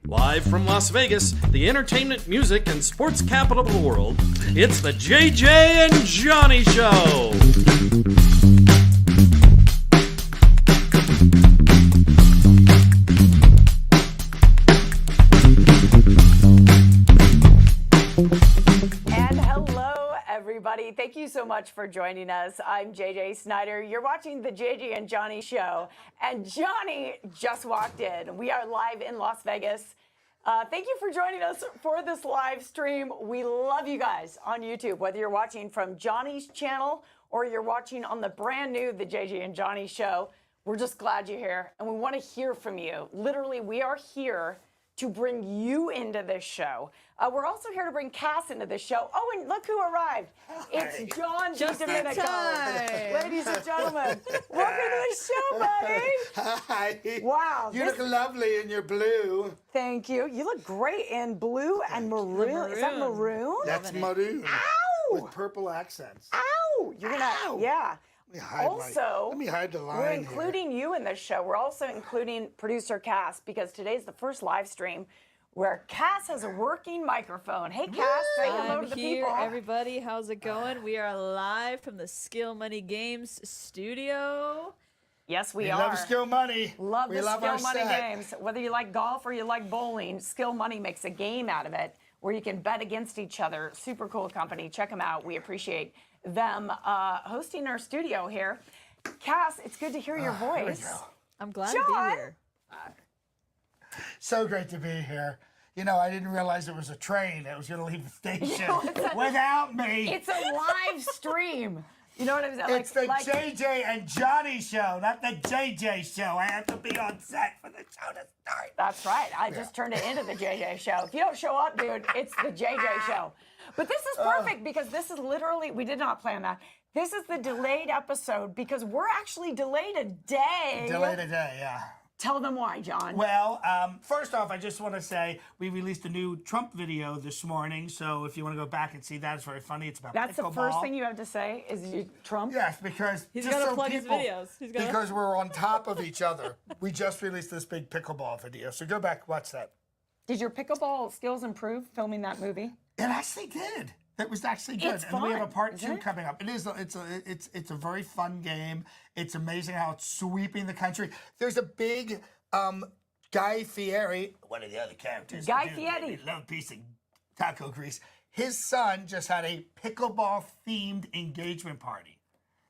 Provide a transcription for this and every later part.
Live from Las Vegas, the entertainment, music, and sports capital of the world, it's the JJ and Johnny Show. And hello, everybody. Thank you so much for joining us. I'm JJ Snyder. You're watching the JJ and Johnny Show. And Johnny just walked in. We are live in Las Vegas. Thank you for joining us for this live stream. We love you guys on YouTube, whether you're watching from Johnny's channel or you're watching on the brand new The JJ and Johnny Show. We're just glad you're here, and we want to hear from you. Literally, we are here to bring you into this show. We're also here to bring Cass into this show. Oh, and look who arrived. It's John DiDomenico. Ladies and gentlemen, welcome to the show, buddy. Hi. Wow. You look lovely in your blue. Thank you. You look great in blue and maroon. Is that maroon? That's maroon. Ow! With purple accents. Ow! You're gonna, Ow! yeah. Let me hide the line we're here. including you in this show. We're also including producer Cass because today's the first live stream where Cass has a working microphone. Hey, Cass, say hello to the people. Everybody. How's it going? We are live from the Skill Money Games studio. Yes, we We are. love Skill Money. Love we the love Skill our Money set. games. Whether you like golf or you like bowling, Skill Money makes a game out of it where you can bet against each other. Super cool company. Check them out. We appreciate them hosting our studio here. Cass, it's good to hear your Here we voice. go. I'm glad John. to be here. So great to be here. You know, I didn't realize it was a train that was going to leave the station it's without me. It's a live stream. You know what I'm saying? It's the JJ and Johnny Show, not the JJ Show. I have to be on set for the show to start. That's right. I just turned it into the JJ Show. If you don't show up, dude, it's the JJ Show. But this is perfect because this is literally, we did not plan that. This is the delayed episode because we're actually delayed a day. Delayed a day, yeah. Tell them why, John. Well, first off, I just want to say we released a new Trump video this morning. So if you want to go back and see that, it's very funny. It's about That's pickleball. the first thing you have to say is you, Trump? Yes, because He's just got to so plug people, his videos. Because we're on top of each other. We just released this big pickleball video. So go back, watch that. Did your pickleball skills improve filming that movie? It actually did. It was actually good. It's and we have a fun, part isn't two it? coming up. It is. It's a very fun game. It's amazing how it's sweeping the country. There's a big Guy Fieri, one of the other characters. Guy Dude, Fieri. they love piece of taco grease. His son just had a pickleball themed engagement party.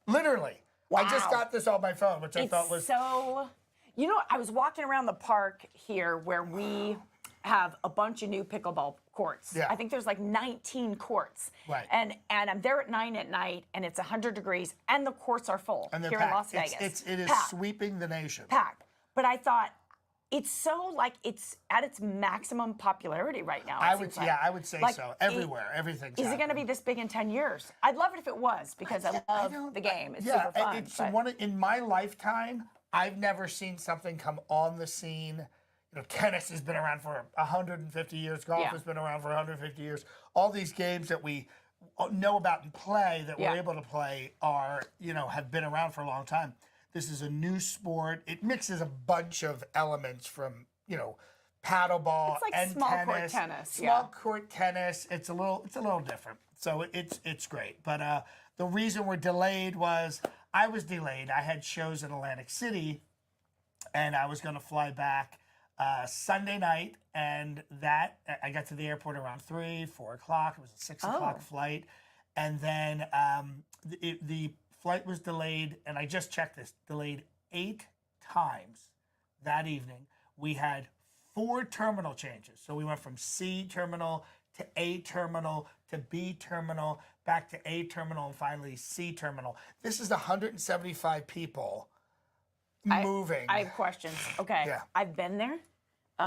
Literally. I just Wow. got this on my phone, which I It's thought was so, you know, I was walking around the park here where we have a bunch of new pickleball courts. Yeah. I think there's like 19 courts. Right. And I'm there at 9 at night and it's 100 degrees and the courts are full and they're here packed. in Las Vegas. It is Packed. sweeping the nation. Packed. But I thought it's so like it's at its maximum popularity right now. I would say Like, so. Everywhere, everything's Is it going to be this big in 10 years? I'd love it if it was because I love the game. It's super fun. It's but- in my lifetime, I've never seen something come on the scene. You know, tennis has been around for 150 years. Golf Yeah. has been around for 150 years. All these games that we know about and play that Yeah. we're able to play are, have been around for a long time. This is a new sport. It mixes a bunch of elements from, paddleball It's like and small tennis. court tennis, Small yeah. court tennis. It's a little different. So it's great. But the reason we're delayed was I was delayed. I had shows in Atlantic City, and I was going to fly back Sunday night, and that I got to the airport around 3, 4 o'clock. It was a 6 o'clock flight, and then the flight was delayed, and I just checked this, delayed 8 times that evening. We had 4 terminal changes. So we went from C terminal to A terminal to B terminal, back to A terminal, and finally C terminal. This is 175 people moving. I have questions. Okay. Yeah. I've been there.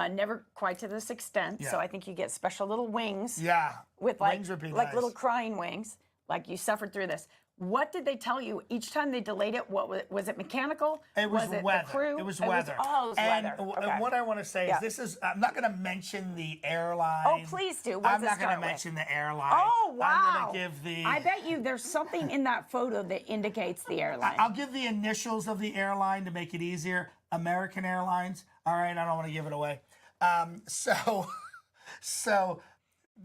Never quite to this extent. So Yeah. I think you get special little wings. Yeah. With like Wings would be like nice. little crying wings. Like you suffered through this. What did they tell you each time they delayed it? What was it? Mechanical? It was it weather. The crew? It was weather. it was and, weather. and Okay. what I want to say Yeah. is this is, I'm not going to mention the airline. Oh, please do. What does I'm it not going to start with? mention the airline. Oh, wow. I'm going to give the... I bet you there's something in that photo that indicates the airline. I'll give the initials of the airline to make it easier. American Airlines. All right, I don't want to give it away. So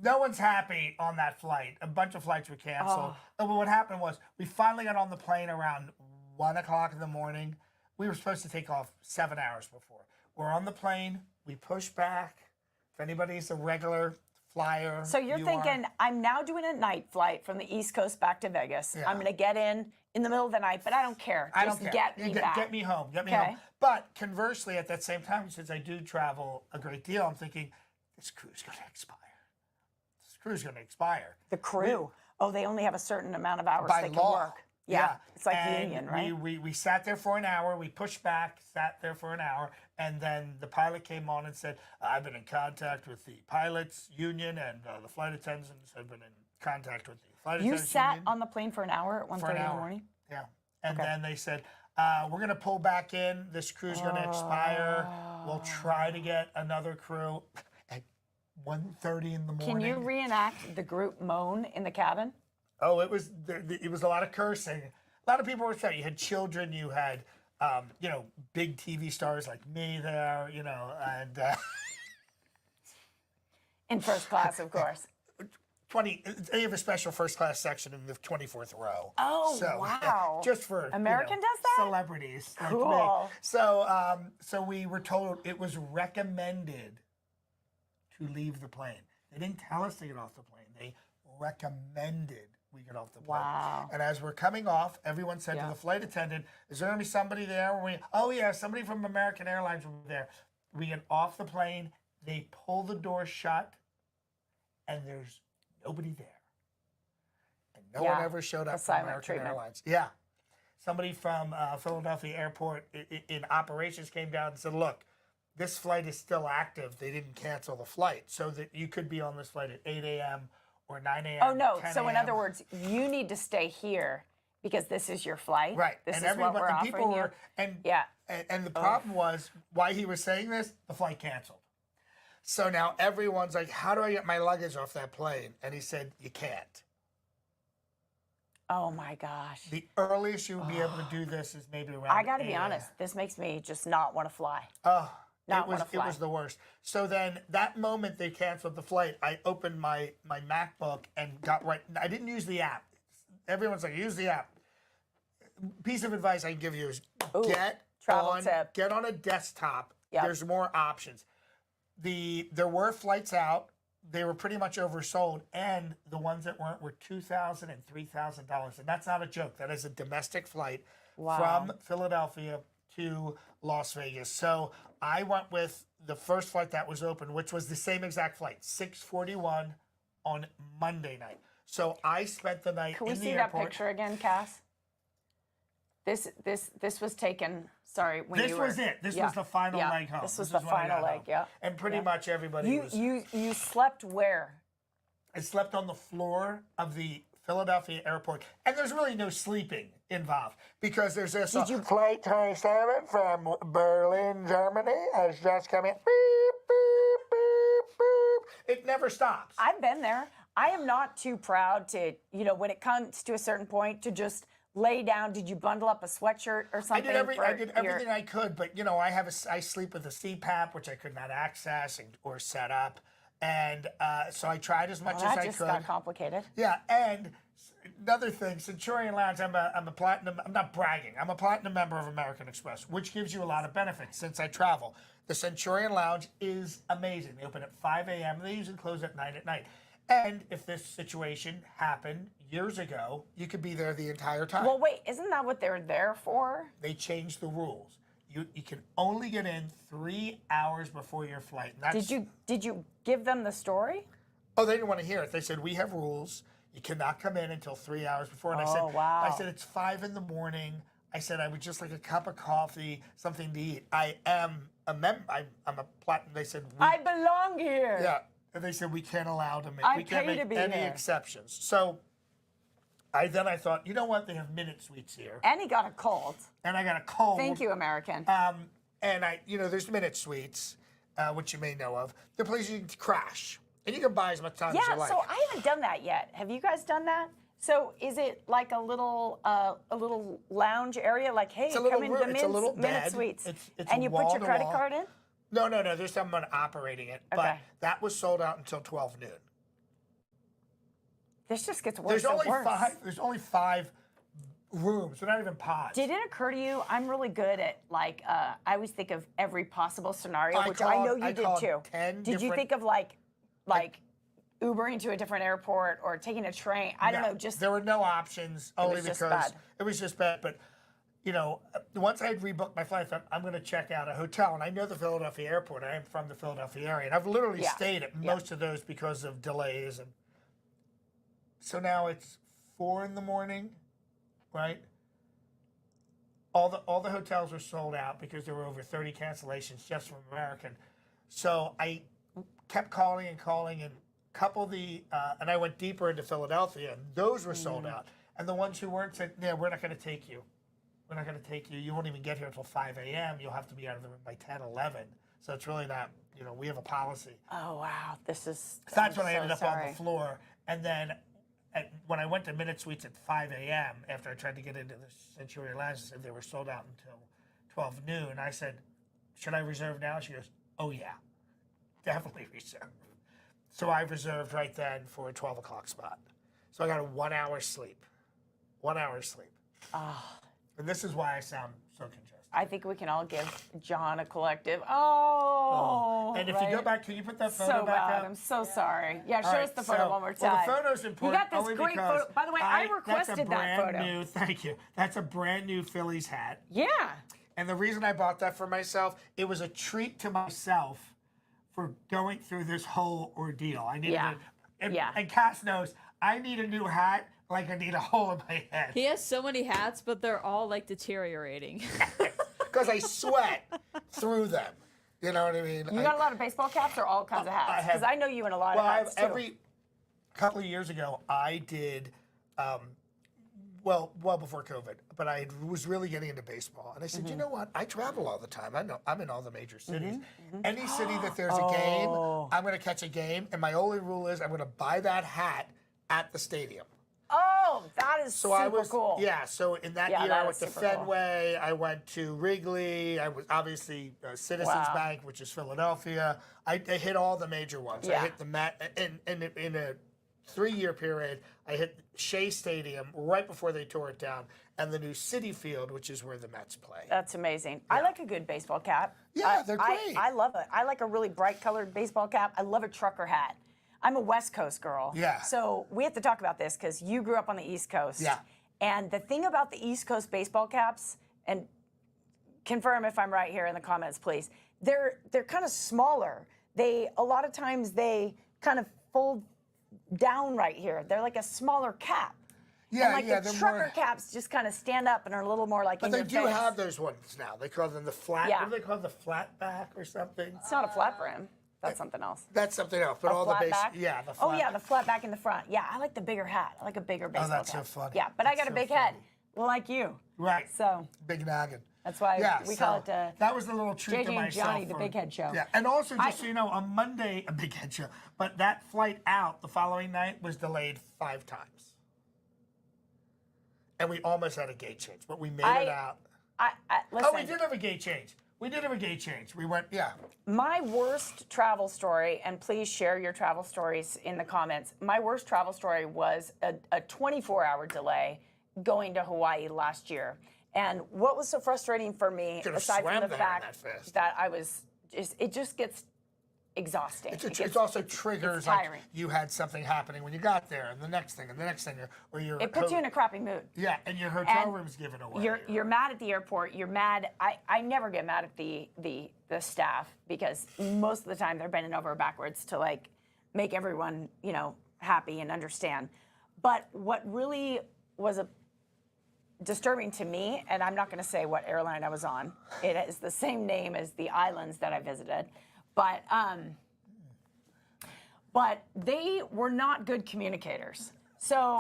no one's happy on that flight. A bunch of flights were canceled. But what happened was we finally got on the plane around 1 o'clock in the morning. We were supposed to take off 7 hours before. We're on the plane. We push back. If anybody's a regular flyer, So you're thinking, I'm now doing a night flight from the East Coast back to Vegas. Yeah. I'm going to get in the middle of the night, but I don't care. I Just don't care. get me back. Get me home. Get me Okay. home. But conversely, at that same time, since I do travel a great deal, I'm thinking, this crew's going to expire. This crew's going to expire. The crew. Oh, they only have a certain amount of hours By they law. can work. Yeah. It's like And union, right? We sat there for an hour. We pushed back, sat there for an hour, and then the pilot came on and said, "I've been in contact with the pilots union, and the flight attendants have been in contact with the flight You attendants sat union." on the plane for an hour at 1:30 in the morning? Yeah. And then they said, we're going to pull back in. This crew's going to expire. We'll try to get another crew at 1:30 in the morning. Can you reenact the group moan in the cabin? Oh, it was a lot of cursing. A lot of people were saying you had children, you had big TV stars like me there, and In first class, of course. they have a special first class section in the 24th row. Oh, So, wow. just for American does that? celebrities like me. Cool. So we were told it was recommended to leave the plane. They didn't tell us to get off the plane. They recommended we get off the plane. Wow. And as we're coming off, everyone said to Yeah. the flight attendant, "Is there going to be somebody there?" Oh yeah, somebody from American Airlines will be there. We get off the plane. They pull the door shut, and there's nobody there. And no one ever showed up the from silent American treatment. Airlines. Yeah. Somebody from Philadelphia Airport in operations came down and said, "Look, this flight is still active. They didn't cancel the flight, so that you could be on this flight at 8 a.m. or 9 a.m. Oh, no. 10 So, in a.m.. other words, you need to stay here because this is your flight. Right. This and is what we're and offering people you. were, and Yeah. and the problem was why he was saying this, the flight canceled. So now everyone's like, "How do I get my luggage off that plane?" And he said, "You can't. Oh, my gosh. The earliest you would be able to do this is maybe around I got to be 8 a.m. honest. This makes me just not want to fly. Oh, Not it was wanna fly. the worst. So then that moment they canceled the flight, I opened my MacBook and got right. I didn't use the app. Everyone's like, use the app. Piece of advice I can give you is travel tip. get on a desktop. Yep. There's more options. There were flights out. They were pretty much oversold, and the ones that weren't were $2,000 and $3,000, and that's not a joke. That is a domestic flight from Philadelphia to Las Vegas. So I went with the first flight that was open, which was the same exact flight, 6:41 on Monday night. So I spent the night Can we in the see airport. that picture again, Cass? This was taken. Sorry, when This you were. was it. This yeah, was the final yeah. leg home. This was is the when I final got leg. home. Yeah. And pretty much everybody You was. you slept where? I slept on the floor of the Philadelphia airport, and there's really no sleeping involved because there's this flight 27 from Berlin, Germany has just come in. Beep, beep, beep, beep. It never stops. I've been there. I am not too proud to, when it comes to a certain point, to just lay down. Did you bundle up a sweatshirt or I something? did everything I could, but I sleep with a CPAP, which I could not access or set up, and so I tried as much as That I just could. got complicated. Yeah, and another thing, Centurion Lounge. I'm a platinum. I'm not bragging. I'm a platinum member of American Express, which gives you a lot of benefits since I travel. The Centurion Lounge is amazing. They open at 5 a.m. They usually close at 9 at night. And if this situation happened years ago, you could be there the entire time. Well, wait, isn't that what they're there for? They changed the rules. You can only get in 3 hours before your flight. And that's, Did you give them the story? Oh, they didn't want to hear it. They said, we have rules. You cannot come in until 3 hours before. And wow. I said, it's 5 in the morning. I said, I would just like a cup of coffee, something to eat. I am a member. I'm a platinum. They said, I belong here. yeah. And they said, we can't allow to make, I we can't pay make to be any here. exceptions. So I thought, you know what? They have minute suites here. And he got a cold. And I got a cold. Thank you, American. And there's minute suites, which you may know of. They're places you can crash. And you can buy as much time as you Yeah, like. so I haven't done that yet. Have you guys done that? So is it like a little lounge area? Like, hey, It's a little come into room. It's a little minute bed. suites, It's and you put wall your to credit wall. card in? No. There's someone operating it, but Okay. that was sold out until 12 noon. This just gets worse There's and only worse. five. There's only 5 rooms. They're not even pods. Did it occur to you? I'm really good at like I always think of every possible scenario, I which I know called- you I did called too. 10 Did you different- think of like Ubering to a different airport or taking a train? I don't No, know. Just there were no options. Only was just because bad. it was just bad. But once I had rebooked my flight, I thought I'm going to check out a hotel, and I know the Philadelphia airport. I am from the Philadelphia area, and I've literally Yeah. stayed at most of those because of delays. And so now it's 4 a.m, right? All the hotels were sold out because there were over 30 cancellations just from American. So I kept calling and and I went deeper into Philadelphia, and those were sold out. And the ones who weren't said, "Yeah, we're not going to take you. We're not going to take you. You won't even get here until 5 a.m. You'll have to be out of the room by 10, 11." So it's really not. We have a policy. oh wow, this is. So that's I'm when I so ended up sorry. on the floor, and then when I went to Minute Suites at 5 a.m. after I tried to get into the Century Lounge, they said they were sold out until 12 noon. I said, "Should I reserve now?" She goes, "Oh yeah, definitely reserve." So I reserved right then for a 12 o'clock spot. So I got a 1 hour sleep. 1 hour sleep. And this is why I sound so congested. I think we can all give John a collective. Oh. And if you go right? back, can you put that photo So back bad. up? I'm so sorry. Yeah, show All us right, the photo so- one more Well, time. the photo's important. You got only this great because photo. By the way, I requested that's a that brand photo. new. Thank you. That's a brand new Phillies hat. Yeah. And the reason I bought that for myself, it was a treat to myself for going through this whole ordeal. I needed Yeah. and Cass knows I need a new hat like I need a hole in my head. He has so many hats, but they're all like deteriorating. Because I sweat through them. You know what I mean? You got a lot of baseball caps or all kinds of hats? have- Because I know you in a lot Well, of hats too. every couple of years ago, I did, well before COVID, but I was really getting into baseball. And I said, you know what? I travel all the time. I'm in all the major cities. Any city that there's a game, I'm going to catch a game. And my only rule is I'm going to buy that hat at the stadium. Oh, that is So super I was, cool. yeah. So in that Yeah, year, that I went is to super cool. Fenway. I went to Wrigley. I was obviously Citizens Wow. Bank, which is Philadelphia. I hit all the major ones. I Yeah. hit the Met, and in a 3-year period, I hit Shea Stadium right before they tore it down, and the new Citi Field, which is where the Mets play. That's amazing. I like a good baseball cap. Yeah, they're great. I love it. I like a really bright colored baseball cap. I love a trucker hat. I'm a West Coast girl. Yeah. So we have to talk about this because you grew up on the East Coast. Yeah. And the thing about the East Coast baseball caps, and confirm if I'm right here in the comments, please. They're kind of smaller. A lot of times they kind of fold down right here. They're like a smaller cap. Yeah, and like yeah, the they're trucker more. caps just kind of stand up and are a little more like But in they your do face. have those ones now. They call them the flat. Yeah. What do they call the flat back or something? It's not a flat brim. That's something else. That's something else. But A all the flat base. back? Yeah, the Oh flat. yeah, the flat back in the front. Yeah, I like the bigger hat. I like a bigger baseball that's cap. so funny. Yeah, but I That's got a so big head, funny. like you. Right. So Big noggin. that's why Yeah, we so call it that was the little treat JJ to and myself. Johnny, the Big Head Show. Yeah, and also just so you know, on Monday, a Big Head Show, but that flight out the following night was delayed 5 times. And we almost had a gate change, but we made it out. listen. Oh, we did have a gate change. We did have a gate change. We went, yeah. My worst travel story, and please share your travel stories in the comments. My worst travel story was a 24-hour delay going to Hawaii last year. And what was so frustrating for me, Could've aside swam from the there fact that fast. that I was it just gets exhausting. It also triggers it's like tiring. you had something happening when you got there, and the next thing, and the next thing, or your It puts you in a crappy mood. yeah, and your hotel And room's given away. You're mad at the airport. You're mad. I never get mad at the staff because most of the time they're bending over backwards to like make everyone happy and understand. But what really was disturbing to me, and I'm not going to say what airline I was on. It is the same name as the islands that I visited, but they were not good communicators. So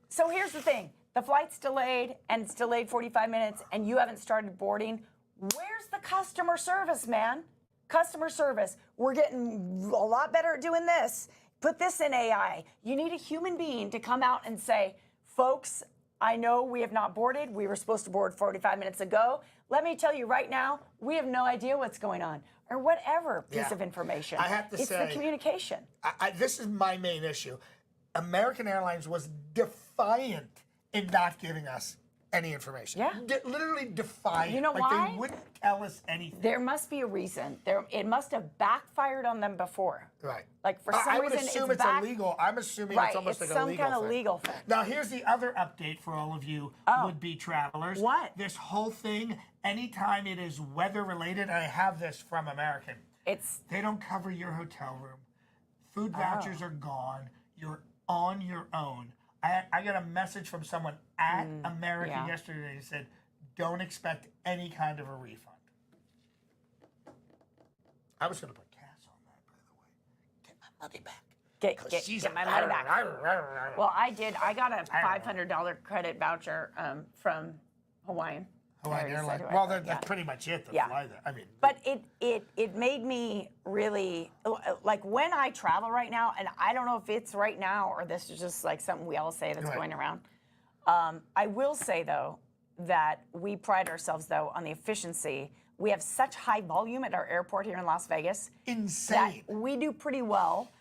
so here's the thing: the flight's delayed, and it's delayed 45 minutes, and you haven't started boarding. Where's the customer service, man? Customer service. We're getting a lot better at doing this. Put this in AI. You need a human being to come out and say, folks, I know we have not boarded. We were supposed to board 45 minutes ago. Let me tell you right now, we have no idea what's going on or whatever piece of information. I have to it's say, the communication. this is my main issue. American Airlines was defiant in not giving us any information. Yeah. Literally defiant. You know why? They wouldn't tell us anything. There must be a reason. It must have backfired on them before. Right. Like for some I would reason assume it's illegal. I'm assuming it's almost like a legal some kind of thing. legal thing. Now, here's the other update for all of you would-be travelers. What? This whole thing, anytime it is weather-related, and I have this from American, they don't cover your hotel room. Food vouchers are gone. You're on your own. I got a message from someone at American yesterday that said, don't expect any kind of a refund. I was going to put Cass on that, by the way. Get my money back. Get my money back. Well, I did. I got a $500 credit voucher from Hawaiian. Hawaiian Airlines. Well, that's pretty much it. Fly there. I mean, but it made me really like when I travel right now, and I don't know if it's right now or this is just like something we all say that's going around. I will say though that we pride ourselves though on the efficiency. We have such high volume at our airport here in Las Vegas. Insane. That we do pretty well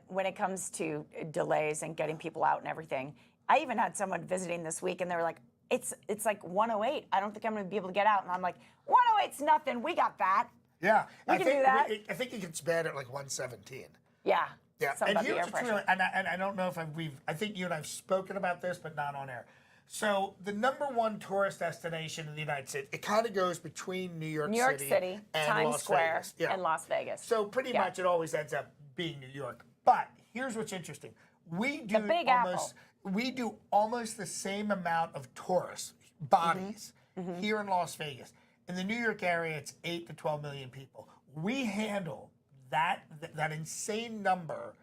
when it comes to delays and getting people out and everything. I even had someone visiting this week, and they were like, it's like 108. I don't think I'm going to be able to get out. And I'm like, 108's nothing. We got that. Yeah. We can do that. I think it gets bad at like 117. Yeah. Yeah. Something And about the air here's what's pressure. really, and I don't know if I think you and I have spoken about this, but not on air. So the #1 tourist destination in the United States, it kind of goes between New York City, and Times Las Square, Vegas. Yeah. and Las Vegas. So pretty much it always ends up being New York. But here's what's interesting. We do Big Apple. We do almost the same amount of tourists, bodies, here in Las Vegas. In the New York area, it's 8 to 12 million people. We handle that insane number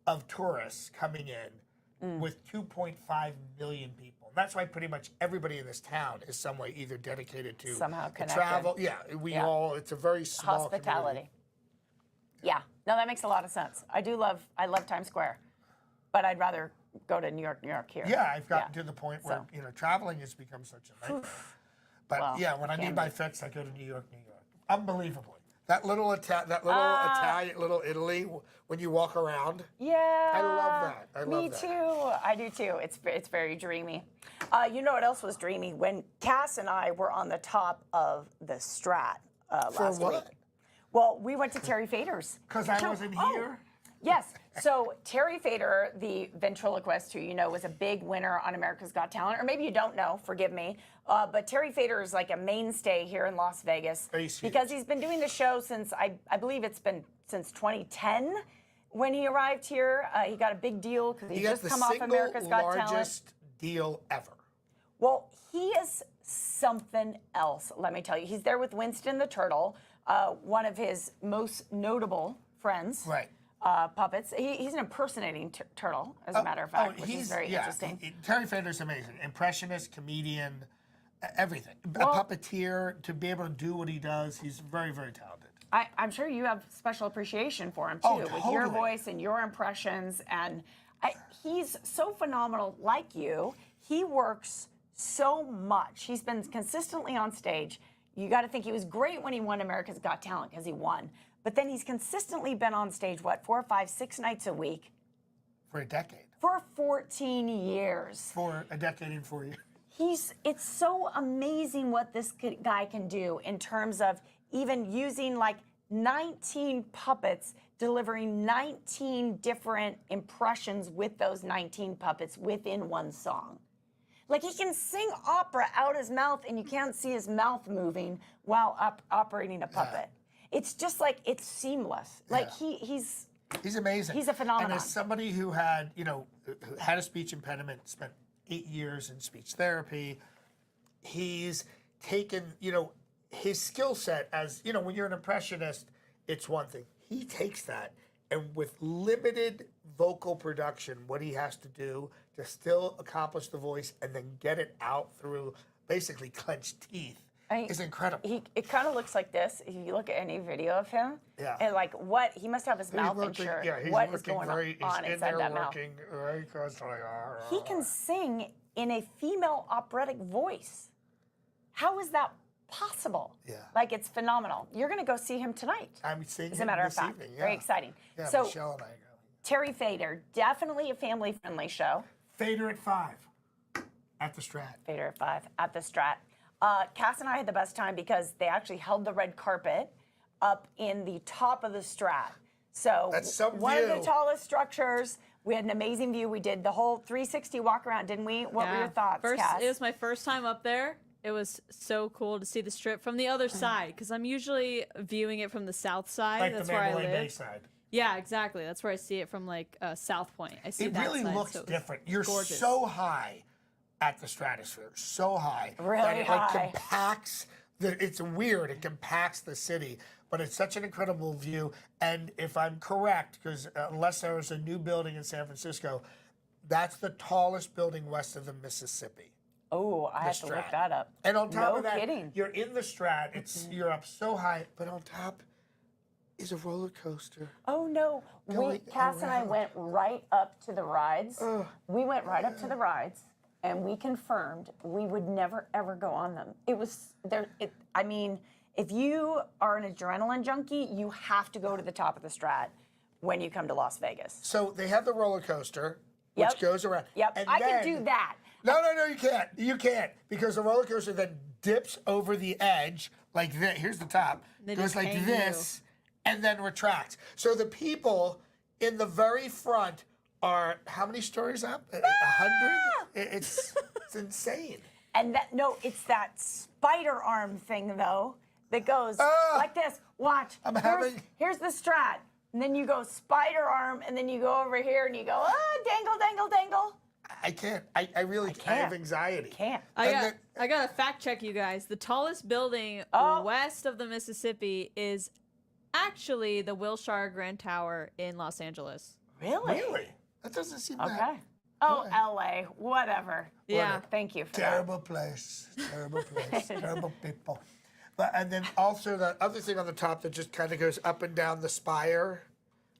of tourists coming in with 2.5 million people. And that's why pretty much everybody in this town is some way either dedicated to Somehow connected. travel. Yeah, all, it's a very small Hospitality. community. Yeah. No, that makes a lot of sense. I love Times Square, but I'd rather go to New York here. Yeah, I've gotten to the point where traveling has become such a nightmare. But when I need my fix, I go to New York. Unbelievably, that little Italian, little Italy, when you walk around. Yeah. I love that. Me too. I do too. It's very dreamy. You know what else was dreamy? When Cass and I were on the top of the Strat last week. Well, we went to Terry Fator's. Because I wasn't here. Yes. So Terry Fator, the ventriloquist, who you know was a big winner on America's Got Talent, or maybe you don't know, forgive me, but Terry Fator is like a mainstay here in Las Vegas because he's been doing the show since, I believe it's been since 2010 when he arrived here. He got a big deal because he just come off America's Got Talent. Largest deal ever. Well, he is something else, let me tell you. He's there with Winston the Turtle, one of his most notable friends. Right. Puppets. He's an impersonating turtle, as a matter of fact, which is very interesting. Terry Fator's amazing. Impressionist, comedian, everything. A puppeteer, to be able to do what he does, he's very, very talented. I'm sure you have special appreciation for him, too, with your voice and your impressions. And he's so phenomenal like you. He works so much. He's been consistently on stage. You got to think he was great when he won America's Got Talent because he won. But then he's consistently been on stage, 4, 5, 6 nights a week? For a decade. For 14 years. For a decade and 4 years. It's so amazing what this guy can do in terms of even using like 19 puppets, delivering 19 different impressions with those 19 puppets within one song. Like he can sing opera out his mouth and you can't see his mouth moving while operating a puppet. It's just like, it's seamless. Like he's amazing. He's a phenomenon. And as somebody who had, who had a speech impediment, spent 8 years in speech therapy, he's taken, his skill set as, when you're an impressionist, it's one thing. He takes that and with limited vocal production, what he has to do to still accomplish the voice and then get it out through basically clenched teeth. Is incredible. It kind of looks like this. If you look at any video of him, and like he must have his mouth insured. Yeah, he's what is going on he's inside that mouth? Very constantly. He can sing in a female operatic voice. How is that possible? Yeah. Like, it's phenomenal. You're going to go see him tonight. I'm seeing As him a matter of this fact. evening. Very exciting. Yeah, So, Michelle and I go. Terry Fator, definitely a family-friendly show. Fader at 5 at the Strat. Fator at 5 at the Strat. Cass and I had the best time because they actually held the red carpet up in the top of the Strat. So That's some one of view. the tallest structures. We had an amazing view. We did the whole 360 walk around, didn't we? What were your thoughts, Cass? It was my first time up there. It was so cool to see the Strip from the other side because I'm usually viewing it from the south side. Like That's the where I Mandalay live. Bay side. Yeah, exactly. That's where I see it from, like South Point. I see It that really side, looks so it's different. You're gorgeous. so high at the Stratosphere, so high. Really that it high. like compacts it's weird. It compacts the city, but it's such an incredible view. And if I'm correct, because unless there was a new building in San Francisco, that's the tallest building west of the Mississippi. Oh, I have to look Strat. that up. And on top No of that, kidding. you're in the Strat. You're up so high, but on top is a roller coaster. Oh no, Going Cass and I around. went right up to the rides. We went right up to the rides, and we confirmed we would never ever go on them. It was there. I mean, if you are an adrenaline junkie, you have to go to the top of the Strat when you come to Las Vegas. So they have the roller coaster, which Yep. goes around. Yep, And I then, could do that. No, you can't. You can't because the roller coaster then dips over the edge like this. Here's the top. They Goes just like hang this and then retracts. So the people in the very front are how many stories up? 100? It's insane. And that it's that spider arm thing though that goes like this. Watch. Here's the Strat, and then you go spider arm, and then you go over here and you go dangle, dangle, dangle. I can't. I really can't. I have anxiety. Can't. I got to fact check you guys. The tallest building west of the Mississippi is actually the Wilshire Grand Tower in Los Angeles. Really? That doesn't seem that. Okay. Oh, LA, whatever. Yeah. Thank you for Terrible place. Terrible place. Terrible people. But and then also the other thing on the top that just kind of goes up and down the spire.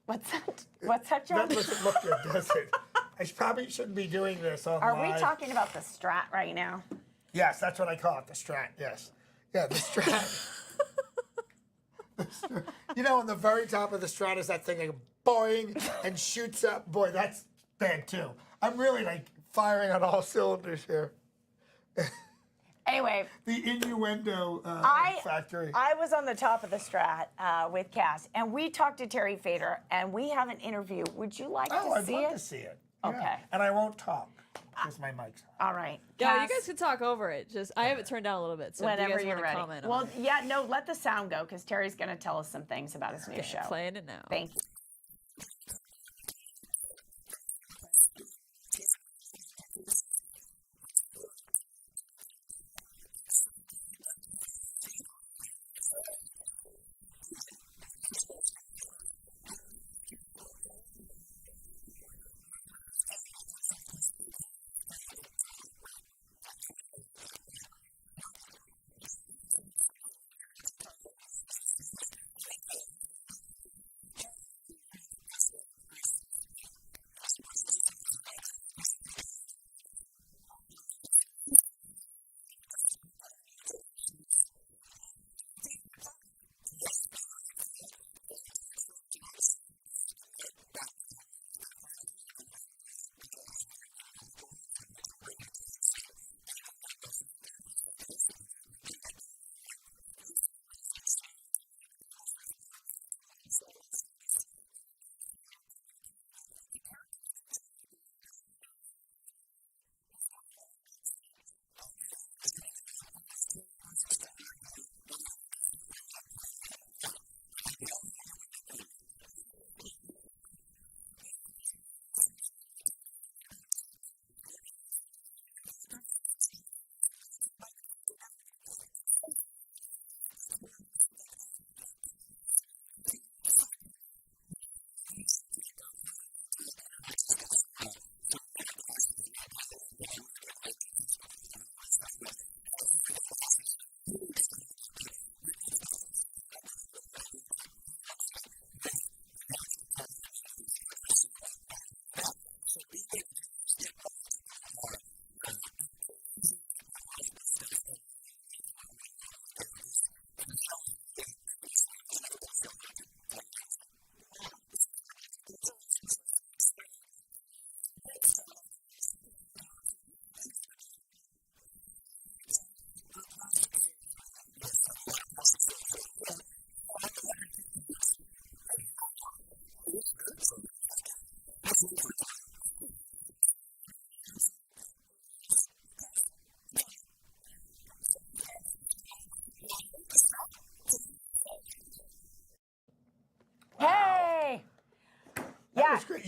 that. What's that, John? That doesn't look good, does it? I probably shouldn't be doing this on Are live. we talking about the Strat right now? Yes, that's what I call it, the Strat, yes. Yeah, the Strat. You know, on the very top of the Strat is that thing like boing and shoots up. Boy, that's bad too. I'm really like firing on all cylinders here. Anyway, The innuendo factory. I was on the top of the Strat with Cass, and we talked to Terry Fator, and we have an interview. Would you like to I'd see love it? to see it. Okay. Yeah. And I won't talk because my mic's on. All right. Yeah, Cass, you guys can talk over it. Just I have it turned down a little bit, so if whenever you guys you're want to ready. comment Well, on it. yeah, no, let the sound go because Terry's going to tell us some things about his new show. Playing it now. Thank you.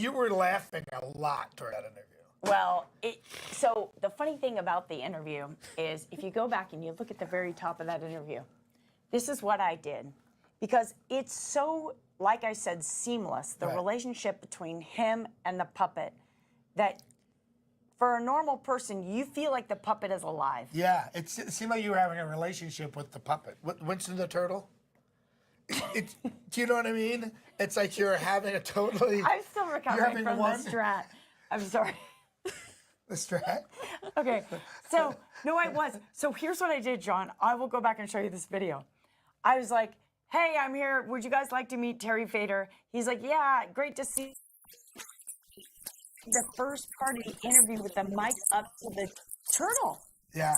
you were laughing a lot during that interview. Well, so the funny thing about the interview is if you go back and you look at the very top of that interview, this is what I did. Because it's so, like I said, seamless, the relationship between him and the puppet, that for a normal person, you feel like the puppet is alive. Yeah, it seemed like you were having a relationship with the puppet. Winston the Turtle? Do you know what I mean? It's like you're having a totally... I'm still recovering from the strat. I'm sorry. The strat? Okay, so, no, I was. So here's what I did, John. I will go back and show you this video. I was like, hey, I'm here. Would you guys like to meet Terry Fator? He's like, yeah, great to see you. The first part of the interview with the mic up to the turtle. Yeah.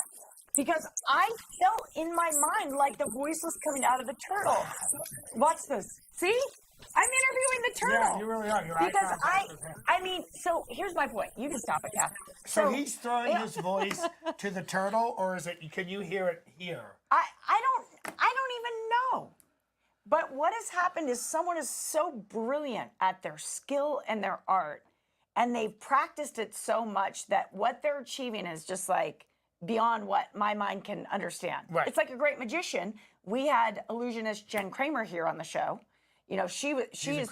Because I felt in my mind like the voice was coming out of the turtle. Watch this. See? I'm interviewing the turtle. Yeah, you really are. You're because I mean, so here's my point. You can stop it, Kath. So he's throwing his voice to the turtle, or is it? Can you hear it here? I don't even know. But what has happened is someone is so brilliant at their skill and their art, and they've practiced it so much that what they're achieving is just like beyond what my mind can understand. Right. It's like a great magician. We had illusionist Jen Kramer here on the show. You know, she is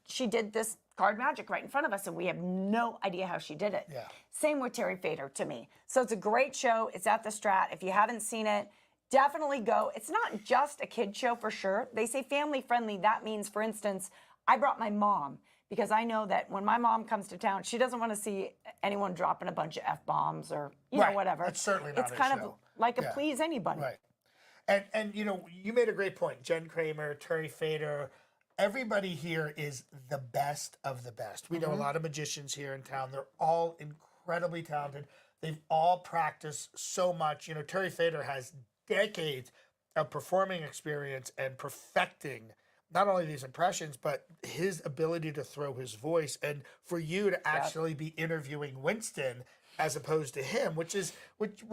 she did this card magic right in front of us, and we have no idea how she did it. Yeah. Same with Terry Fator to me. So it's a great show. It's at the Strat. If you haven't seen it, definitely go. It's not just a kid show for sure. They say family friendly. That means, for instance, I brought my mom because I know that when my mom comes to town, she doesn't want to see anyone dropping a bunch of F-bombs or, you know, whatever. That's certainly not It's kind show. of like a please anybody. Right. And you know, you made a great point. Jen Kramer, Terry Fator, everybody here is the best of the best. We know a lot of magicians here in town. They're all incredibly talented. They've all practiced so much. You know, Terry Fator has decades of performing experience and perfecting not only these impressions, but his ability to throw his voice. And for you to actually be interviewing Winston as opposed to him, which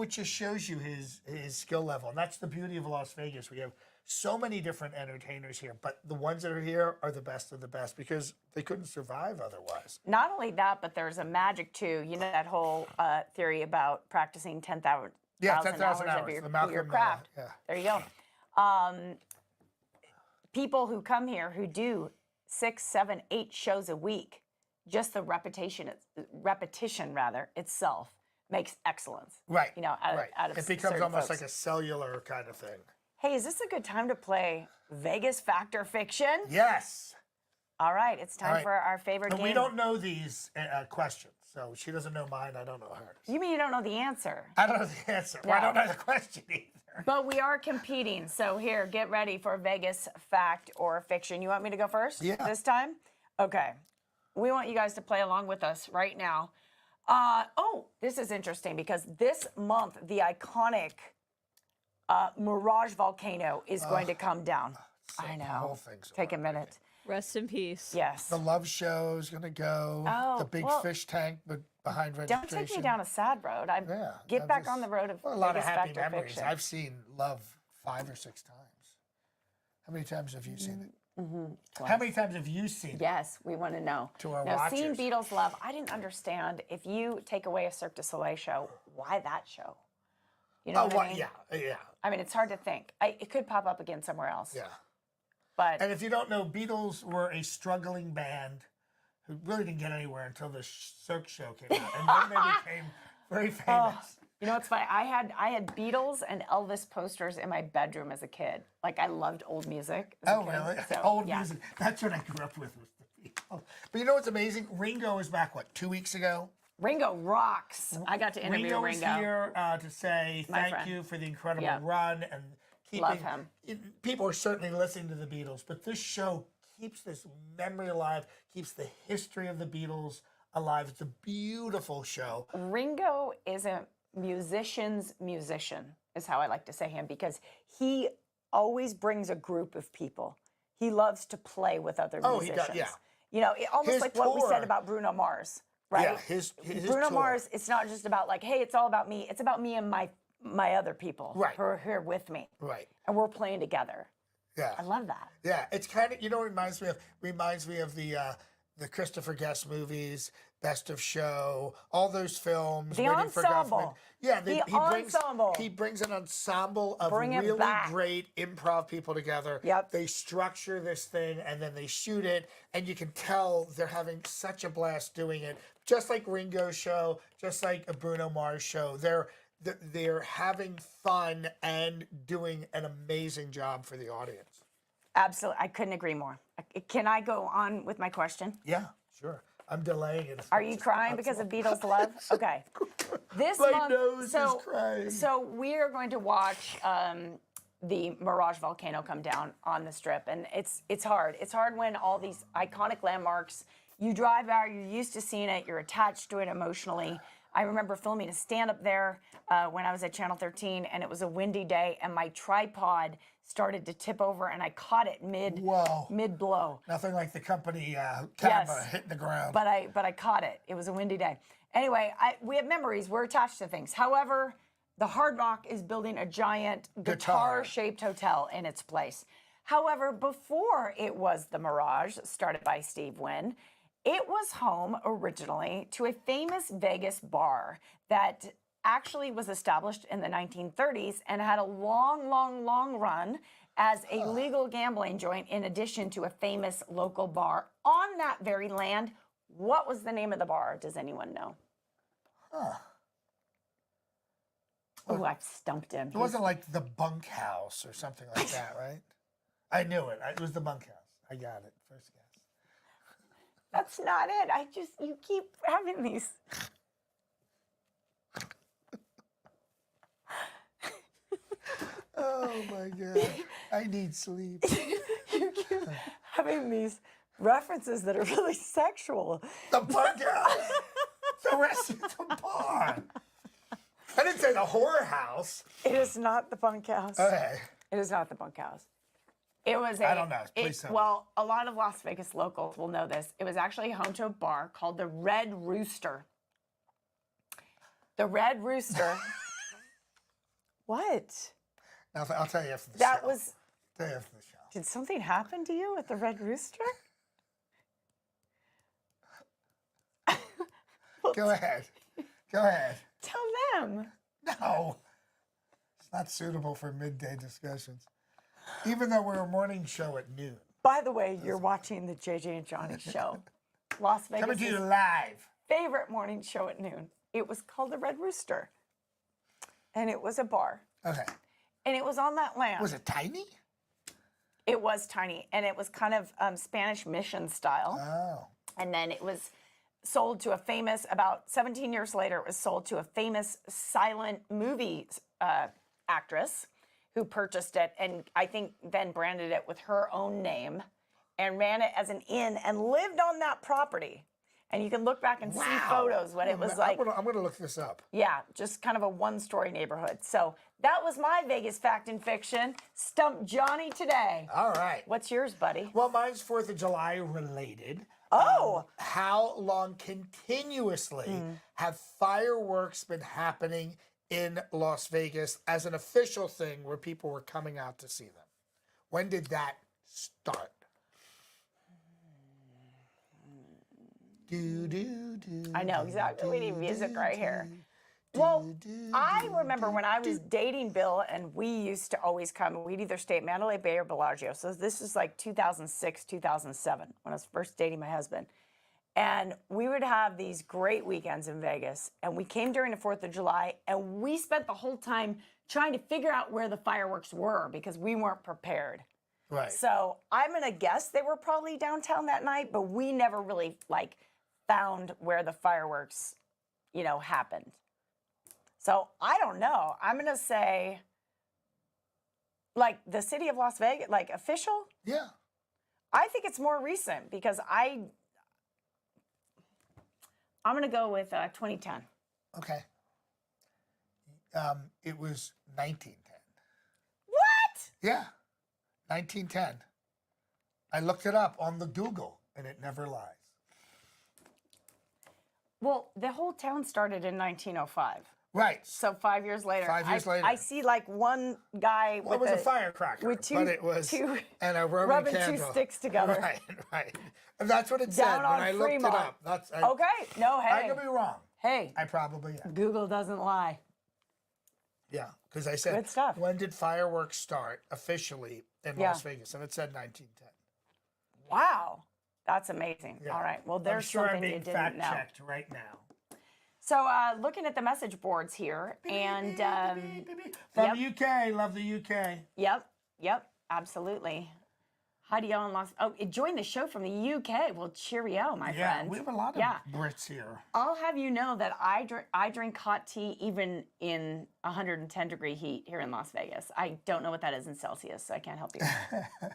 just shows you his skill level. And that's the beauty of Las Vegas. We have so many different entertainers here, but the ones that are here are the best of the best because they couldn't survive otherwise. Not only that, but there's a magic too. You know that whole theory about practicing 10,000 10,000 hours of your craft. There you go. People who come here who do 6, 7, 8 shows a week, just the repetition itself makes excellence. Right. You know, out of it becomes almost folks. like a cellular kind of thing. Hey, is this a good time to play Vegas Fact or Fiction? Yes. All right, it's time for our favorite game. We don't know these questions, so she doesn't know mine. I don't know hers. You mean you don't know the answer? I don't know the answer. Well, I don't know the question either. But we are competing, so here, get ready for Vegas Fact or Fiction. You want me to go first this time? Okay. We want you guys to play along with us right now. This is interesting because this month, the iconic Mirage volcano is going to come down. I know. The whole thing's Take a minute. Rest in peace. Yes. The Love Show is going to go. Oh, the big fish tank behind registration. Don't take me down a sad road. Get back on the road of a lot Vegas of happy Fact or memories. Fiction. I've seen Love 5 or 6 times. How many times have you seen it? How many times have you seen it? Yes, we want to know. To our now, watchers. seeing Beatles Love, I didn't understand if you take away a Cirque du Soleil show, why that show? You know what I mean? Yeah. I mean, it's hard to think. It could pop up again somewhere else. Yeah. But And if you don't know, Beatles were a struggling band who really didn't get anywhere until the Cirque show came out, and then they became very famous. you know what's funny? I had Beatles and Elvis posters in my bedroom as a kid. Like I loved old music. As a kid. Really? So, Old yeah. music. That's what I grew up with was the Beatles. But you know what's amazing? Ringo is back, 2 weeks ago? Ringo rocks. I got to interview Ringo is here to say My thank friend. you for the incredible Yeah. run and keeping. Love him. People are certainly listening to the Beatles, but this show keeps this memory alive, keeps the history of the Beatles alive. It's a beautiful show. Ringo is a musician's musician, is how I like to say him, because he always brings a group of people. He loves to play with other musicians. He does, yeah. You know, almost His like what we tour- said about Bruno Mars, right? Yeah, his Bruno tour. Mars, it's not just about like, hey, it's all about me. It's about me and my other people Right. who are here with me. Right. And we're playing together. Yeah. I love that. Yeah, it's kind of, you know what it reminds me of? Reminds me of the the Christopher Guest movies, Best of Show, all those films. The Waiting for ensemble. Government. Yeah, The ensemble. He brings an ensemble of Bring it really back. great improv people together. Yep. They structure this thing and then they shoot it, and you can tell they're having such a blast doing it. Just like Ringo's show, just like a Bruno Mars show. They're having fun and doing an amazing job for the audience. Absolutely. I couldn't agree more. Can I go on with my question? Yeah, sure. I'm delaying it. Are you crying because of Beatles love? Okay. This My month, nose is crying. So we are going to watch the Mirage volcano come down on the Strip, and it's hard. It's hard when all these iconic landmarks, you drive out, you're used to seeing it, you're attached to it emotionally. I remember filming a stand-up there when I was at Channel 13, and it was a windy day, and my tripod started to tip over, and I caught it mid-blow. Nothing like the company camera Yes. hitting the ground. But I caught it. It was a windy day. Anyway, we have memories. We're attached to things. However, the Hard Rock is building a giant guitar-shaped hotel in its place. However, before it was the Mirage, started by Steve Wynn, it was home originally to a famous Vegas bar that actually was established in the 1930s and had a long run as a legal gambling joint in addition to a famous local bar on that very land. What was the name of the bar? Does anyone know? Oh, I've stumped him. It wasn't like the Bunkhouse or something like that, right? I knew it. It was the Bunkhouse. I got it. First guess. That's not it. You keep having these. Oh my God. I need sleep. You keep having these references that are really sexual. The Bunkhouse. The rest of the bar. I didn't say the whorehouse. It is not the bunkhouse. Okay. It is not the bunkhouse. It was I don't know. Please tell me. Well, a lot of Las Vegas locals will know this. It was actually home to a bar called the Red Rooster. The Red Rooster. What? I'll tell you after the That show. was. Tell you after the show. Did something happen to you at the Red Rooster? Go ahead. Go ahead. Tell them. No. It's not suitable for midday discussions. Even though we're a morning show at noon. By the way, you're watching the JJ and Johnny show. Las Coming to you Vegas' live. favorite morning show at noon. It was called the Red Rooster. And it was a bar. Okay. And it was on that land. Was it tiny? It was tiny. And it was kind of Spanish mission style. Oh. And then it was sold to a famous, about 17 years later, it was sold to a famous silent movie actress who purchased it and I think then branded it with her own name and ran it as an inn and lived on that property. And you can look back and see photos when it was like, I'm going to look this up. yeah, just kind of a one-story neighborhood. So that was my Vegas fact and fiction. Stump Johnny today. All right. What's yours, buddy? Well, mine's 4th of July related. Oh. How long continuously have fireworks been happening in Las Vegas as an official thing where people were coming out to see them? When did that start? I know exactly. We need music right here. Well, I remember when I was dating Bill and we used to always come, we'd either stay at Mandalay Bay or Bellagio. So this was like 2006, 2007 when I was first dating my husband. And we would have these great weekends in Vegas. And we came during the 4th of July and we spent the whole time trying to figure out where the fireworks were because we weren't prepared. Right. So I'm going to guess they were probably downtown that night, but we never really found where the fireworks, happened. So I don't know. I'm going to say the city of Las Vegas, official? Yeah. I think it's more recent because I'm going to go with 2010. Okay. It was 1910. What? Yeah. 1910. I looked it up on the Google and it never lies. Well, the whole town started in 1905. Right. So 5 years later. 5 years later. I see like one guy Well, it with was a firecracker, with two, but it was two and a Roman rubbing candle. two sticks together. Right, right. And that's what it Down said when on I looked Fremont. it up. That's Okay. No, I hey. could be wrong. Hey. I probably am. Google doesn't lie. Yeah, because I said, Good stuff. when did fireworks start officially in Yeah. Las Vegas? And it said 1910. Wow. That's amazing. Yeah. All right. Well, I'm there's sure I'm something you being didn't know. fact-checked right now. So looking at the message boards here, and From UK, love the UK. Yep, absolutely. Hi to y'all in Las. Oh, join the show from the UK. Well, cheerio, my Yeah, friend. we have a lot of Brits here. I'll have you know that I drink hot tea even in 110-degree heat here in Las Vegas. I don't know what that is in Celsius, so I can't help you.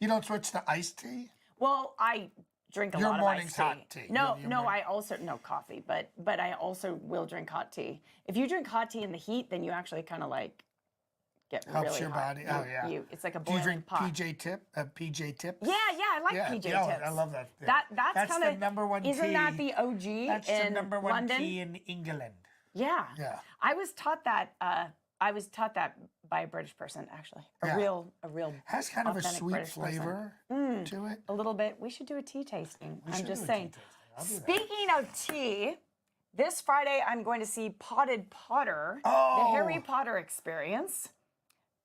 You don't switch to iced tea? Well, I drink a Your lot of morning's iced tea. hot tea. No, Your no, morning- I also no coffee, but I also will drink hot tea. If you drink hot tea in the heat, then you actually kind of like get Helps really your hot. body. Oh, yeah. It's like a Do you boiling drink pot. PJ Tip? PJ Tips? Yeah, I like PJ tips. I love that. Yeah. That's kind the of number one Isn't tea. that the OG That's in the number one London? tea in England. Yeah. Yeah. I was taught that. I was taught that by a British person, actually. Yeah. A real. Has kind of a authentic sweet British person. flavor to it. A little bit. We should do a tea tasting. I'm should just do a saying. tea tasting. I'll do that. Speaking of tea, this Friday I'm going to see Potted Potter, the Oh. Harry Potter experience,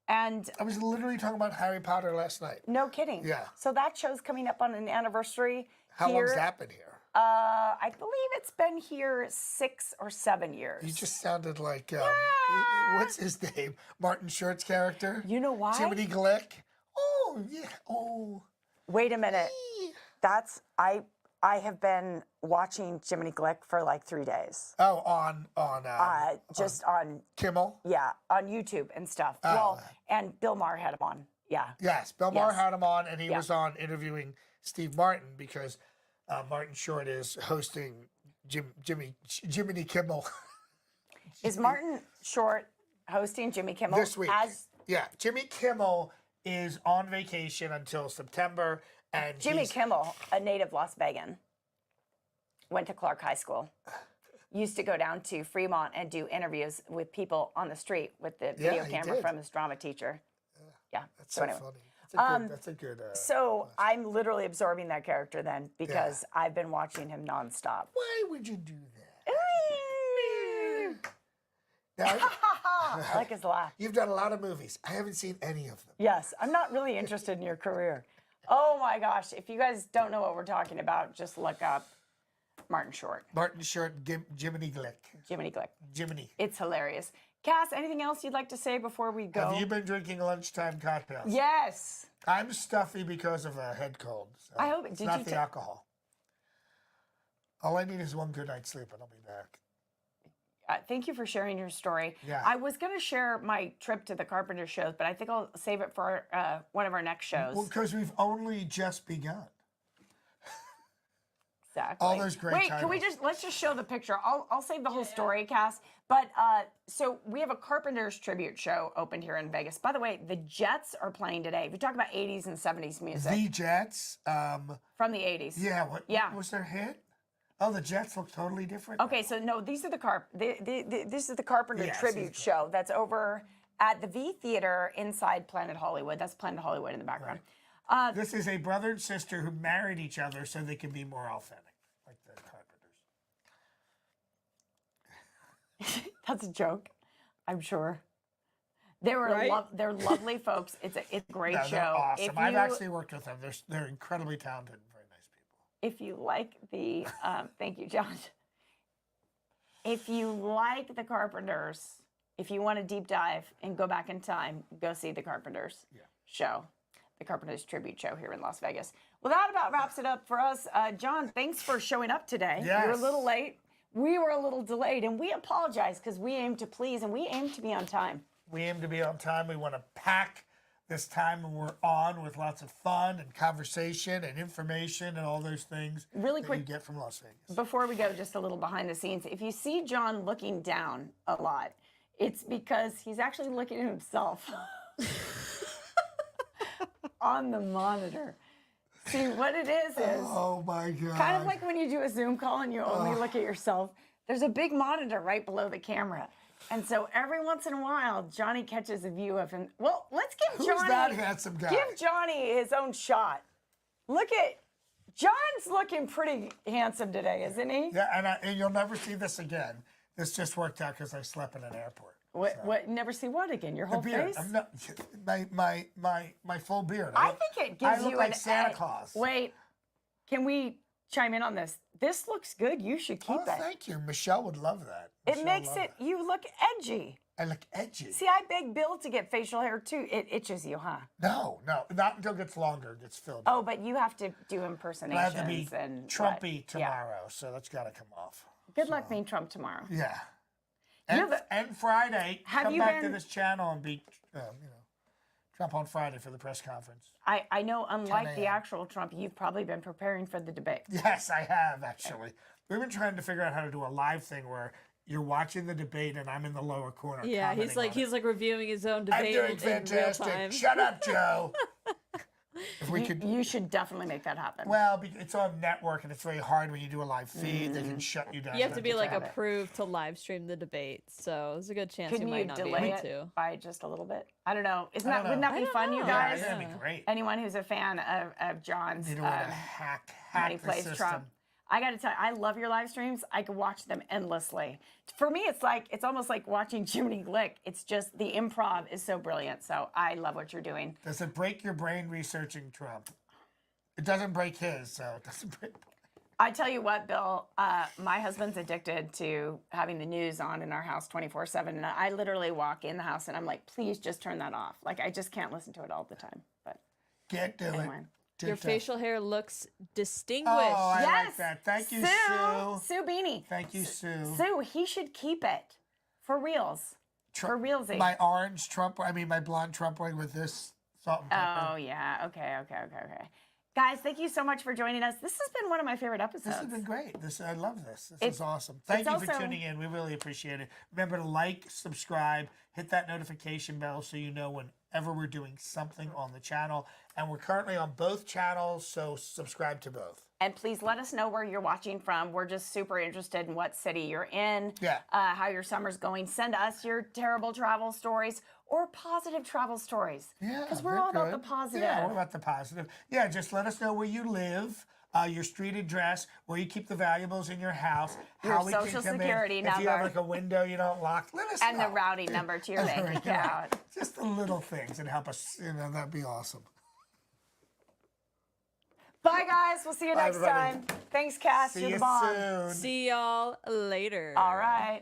and I was literally talking about Harry Potter last night. no kidding. Yeah. So that show's coming up on an anniversary. How here. long's that been here? I believe it's been here 6 or 7 years. You just sounded like, what's his name? Martin Short's character? You know why? Jiminy Glick? Oh, yeah. Oh. Wait a minute. That's I have been watching Jiminy Glick for like 3 days. Oh, on Just on Kimmel? on YouTube and stuff. Oh. Well, and Bill Maher had him on. Yeah. Yes, Bill Maher Yes. had him on, and he Yeah. was on interviewing Steve Martin because Martin Short is hosting Jiminy Kimmel Is Martin Short hosting Jimmy Kimmel this week. Yeah, Jimmy Kimmel is on vacation until September, and Jimmy he's- Kimmel, a native Las Vegan, went to Clark High School. Used to go down to Fremont and do interviews with people on the street with the video he camera did. from his drama teacher. Yeah. That's so anyway. funny. That's a good. So I'm literally absorbing that character then because I've been watching him nonstop. Why would you do that? Now, I like his laugh. you've done a lot of movies. I haven't seen any of them. Yes, I'm not really interested in your career. Oh my gosh, if you guys don't know what we're talking about, just look up Martin Short, Martin Short, Jiminy Glick. Jiminy Glick. Jiminy. It's hilarious. Cass, anything else you'd like to say before we go? Have you been drinking lunchtime cocktails? Yes. I'm stuffy because of a head cold. So I hope- it's did not you the ta- alcohol. All I need is one good night's sleep, and I'll be back. Thank you for sharing your story. Yeah. I was going to share my trip to the Carpenter shows, but I think I'll save it for one of our next shows. Well, because we've only just begun. Exactly. all those great Wait, can we titles. let's just show the picture. I'll save the whole story, Cass. But so we have a Carpenter's tribute show opened here in Vegas. By the way, the Jets are playing today. If you talk about 80s and 70s music The Jets. from the 80s. Yeah. What was their hit? Oh, the Jets look totally different. Okay, so no, these are this is the Carpenter Yes, tribute it's- show that's over at the V Theater inside Planet Hollywood. That's Planet Hollywood in the background. This is a brother and sister who married each other so they can be more authentic, like the Carpenters. That's a joke, I'm sure. They were Right? they're lovely folks. It's a great No, show. they're awesome. If I've you- actually worked with them. They're incredibly talented and very nice people. If you like the, thank you, John. If you like the Carpenters, if you want to deep dive and go back in time, go see the Carpenters show, the Carpenters tribute show here in Las Vegas. Well, that about wraps it up for us. John, thanks for showing up today. You were a Yes. little late. We were a little delayed, and we apologize because we aim to please and we aim to be on time. We aim to be on time. We want to pack this time when we're on with lots of fun and conversation and information and all those things Really that quick- you get from Las Vegas. Before we go, just a little behind the scenes. If you see John looking down a lot, it's because he's actually looking at himself on the monitor. See, what it is Oh my God. kind of like when you do a Zoom call and you only look at yourself. there's a big monitor right below the camera. And so every once in a while, Johnny catches a view of him. Well, let's give Who's Johnny that handsome guy? Give Johnny his own shot. Look at John's looking pretty handsome today, isn't he? Yeah, and you'll never see this again. This just worked out because I slept in an airport. What? Never see what again? Your whole Beard. face? I'm not, my full beard. I think it gives I look you like an Santa edge. Claus. Wait, can we chime in on this? This looks good. You should keep it. Thank you. Michelle would love that. It Michelle makes love it. that. You look edgy. I look edgy. See, I begged Bill to get facial hair too. It itches you, huh? No, not until it gets longer. It gets filled. Oh, but you have to do impersonations I have to be and Trumpy what? Yeah. tomorrow, so that's got to come off. Good luck being Trump tomorrow. Yeah. You have And Friday, Have come you back to been- this channel and be, Trump on Friday for the press conference. I know, unlike 10 the a.m. actual Trump, you've probably been preparing for the debate. Yes, I have actually. We've been trying to figure out how to do a live thing where you're watching the debate and I'm in the lower corner. Yeah, he's commenting on like reviewing his own it. debate I'm doing in real fantastic. time. Shut up, Joe. If we could. You should definitely make that happen. Well, it's on network and it's very hard when you do a live feed. They can shut you down. You have to be like Got it. approved to live stream the debate, so there's a good chance Couldn't you you might not be delay able it to. by just a little bit? I don't know. I don't Wouldn't that know. be I fun, don't you know. Yeah, guys? that'd be great. Anyone who's a fan of John's, Need a way to hack when he the plays system. Trump. I got to tell you, I love your live streams. I could watch them endlessly. For me, it's almost like watching Jiminy Glick. It's just the improv is so brilliant. So I love what you're doing. Does it break your brain researching Trump? It doesn't break his, so it doesn't break. I tell you what, Bill, my husband's addicted to having the news on in our house 24/7. And I literally walk in the house and I'm like, please just turn that off. Like, I just can't listen to it all the time. But Can't do anyway. it. Your Too tough. facial hair looks distinguished. Oh, I Yes. like that. Thank you, Sue. Sue. Sue Beanie. Thank you, Sue. Sue, he should keep it. For reals. For realsy. My orange Trump, my blonde Trump wig with this salt and pepper. Oh, yeah. Okay. Guys, thank you so much for joining us. This has been one of my favorite episodes. This has been great. I love this. This is awesome. Thank you for also- tuning in. We really appreciate it. Remember to like, subscribe, hit that notification bell so you know whenever we're doing something on the channel. And we're currently on both channels, so subscribe to both. And please let us know where you're watching from. We're just super interested in what city you're in, Yeah. How your summer's going. Send us your terrible travel stories or positive travel stories. Yeah, because we're they're all about good. the positive. Yeah, we're about the positive. Yeah, just let us know where you live, your street address, where you keep the valuables in your house, Your how we Social can come Security in. If you have number. like a window you don't lock, let us And know. the routing number to your There bank we go. account. Just the little things that help us. That'd be awesome. Bye, guys. We'll see you Bye, next everybody. time. Thanks, Cass. See You're you the bomb. soon. See y'all later. All right.